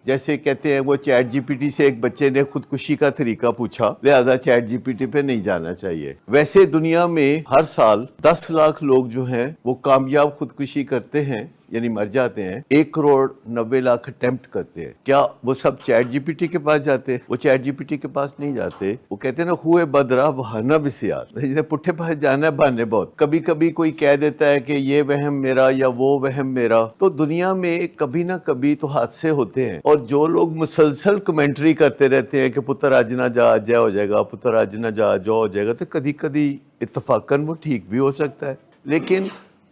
جیسے کہتے ہیں وہ چیٹ جی پی ٹی سے ایک بچے نے خودکشی کا طریقہ پوچھا لہذا چیٹ جی پی ٹی پہ نہیں جانا چاہیے. ویسے دنیا میں ہر سال 10 لاکھ لوگ جو ہیں وہ کامیاب خودکشی کرتے ہیں یعنی مر جاتے ہیں. 1,90,00,000 اٹیمپٹ کرتے ہیں. کیا وہ سب چیٹ جی پی ٹی کے پاس جاتے ہیں؟ وہ چیٹ جی پی ٹی کے پاس نہیں جاتے. وہ کہتے ہیں نا خوہ بدرا بہانا بسیار. جیسے پٹھے پاس جانا ہے بہانے بہت. کبھی کبھی کوئی کہہ دیتا ہے کہ یہ وہم میرا یا وہ وہم میرا. تو دنیا میں کبھی نہ کبھی تو حادثے ہوتے ہیں اور جو لوگ مسلسل کمنٹری کرتے رہتے ہیں کہ پتر آج نہ جا جے ہو جائے گا، پتر آج نہ جا جو ہو جائے گا، تو کبھی کبھی اتفاقاً وہ ٹھیک بھی ہو سکتا ہے. لیکن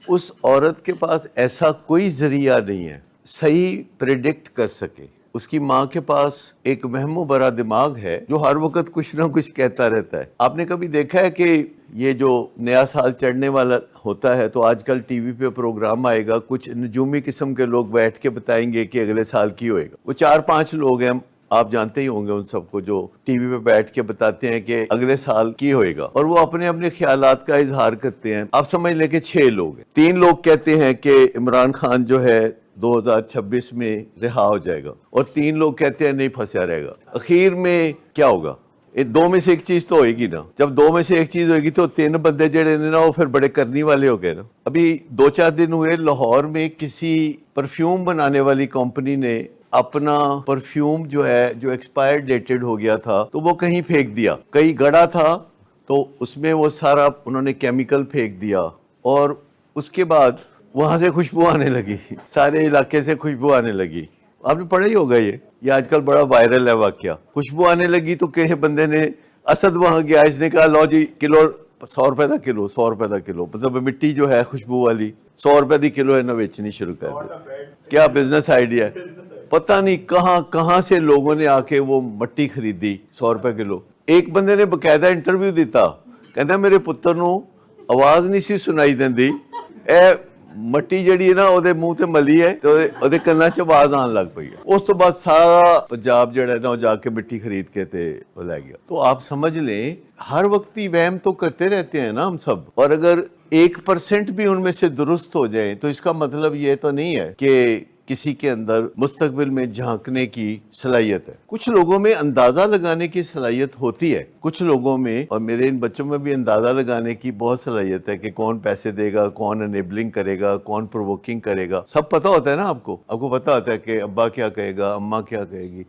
اس عورت کے پاس ایسا کوئی ذریعہ نہیں ہے صحیح پریڈکٹ کر سکے. اس کی ماں کے پاس ایک وہم و برا دماغ ہے جو ہر وقت کچھ نہ کچھ کہتا رہتا ہے. آپ نے کبھی دیکھا ہے کہ یہ جو نیا سال چڑھنے والا ہوتا ہے تو آج کل ٹی وی پہ پروگرام آئے گا، کچھ نجومی قسم کے لوگ بیٹھ کے بتائیں گے کہ اگلے سال کی ہوئے گا. وہ 4-5 لوگ ہیں، آپ جانتے ہی ہوں گے ان سب کو، جو ٹی وی پہ بیٹھ کے بتاتے ہیں کہ اگلے سال کی ہوئے گا اور وہ اپنے اپنے خیالات کا اظہار کرتے ہیں. آپ سمجھ لیں کہ 6 لوگ ہیں. 3 لوگ کہتے ہیں کہ عمران خان جو ہے 2026 میں رہا ہو جائے گا اور 3 لوگ کہتے ہیں نہیں پھنسا رہے گا. اخیر میں کیا ہوگا؟ 2 میں سے ایک چیز تو ہوئے گی نا. جب 2 میں سے ایک چیز ہوئے گی تو 3 بندے جڑے نے نا وہ پھر بڑے کرنی والے ہو گئے نا. ابھی 2-4 دن ہوئے لاہور میں کسی پرفیوم بنانے والی کمپنی نے اپنا پرفیوم جو ہے جو ایکسپائر ڈیٹڈ ہو گیا تھا تو وہ کہیں پھینک دیا. کہیں گڑا تھا تو اس میں وہ سارا انہوں نے کیمیکل پھینک دیا اور اس کے بعد وہاں سے خوشبو آنے لگی، سارے علاقے سے خوشبو آنے لگی. آپ نے پڑھا ہی ہوگا یہ آج کل بڑا وائرل ہے واقعہ. خوشبو آنے لگی تو کسی بندے نے، اسد وہاں گیا، اس نے کہا لو جی کلو 100 روپے کا کلو، 100 روپے کا کلو، مطلب مٹی جو ہے خوشبو والی 100 روپے دی کلو ہے نا بیچنی شروع کر دی. کیا بزنس آئیڈیا ہے. پتہ نہیں کہاں سے لوگوں نے آ کے وہ مٹی خریدی 100 روپے کلو. ایک بندے نے باقاعدہ انٹرویو دیتا، کہتا میرے پتر نو آواز نہیں سی سنائی دیندی، اے مٹی جڑی ہے نا وہ منہ تے ملی ہے تو وہ کنا چ آواز آن لگ پئی ہے. اس تو بعد سارا پنجاب جڑا ہے نا وہ جا کے مٹی خرید کے تے وہ لے گیا. تو آپ سمجھ لیں ہر وقت ہی وہم تو کرتے رہتے ہیں نا ہم سب، اور اگر 1% بھی ان میں سے درست ہو جائیں تو اس کا مطلب یہ تو نہیں ہے کہ کسی کے اندر مستقبل میں جھانکنے کی صلاحیت ہے. کچھ لوگوں میں اندازہ لگانے کی صلاحیت ہوتی ہے، کچھ لوگوں میں، اور میرے ان بچوں میں بھی اندازہ لگانے کی بہت صلاحیت ہے کہ کون پیسے دے گا، کون انیبلنگ کرے گا، کون پرووکنگ کرے گا. سب پتہ ہوتا ہے نا آپ کو پتہ ہوتا ہے کہ ابا کیا کہے گا، اماں کیا کہے گی.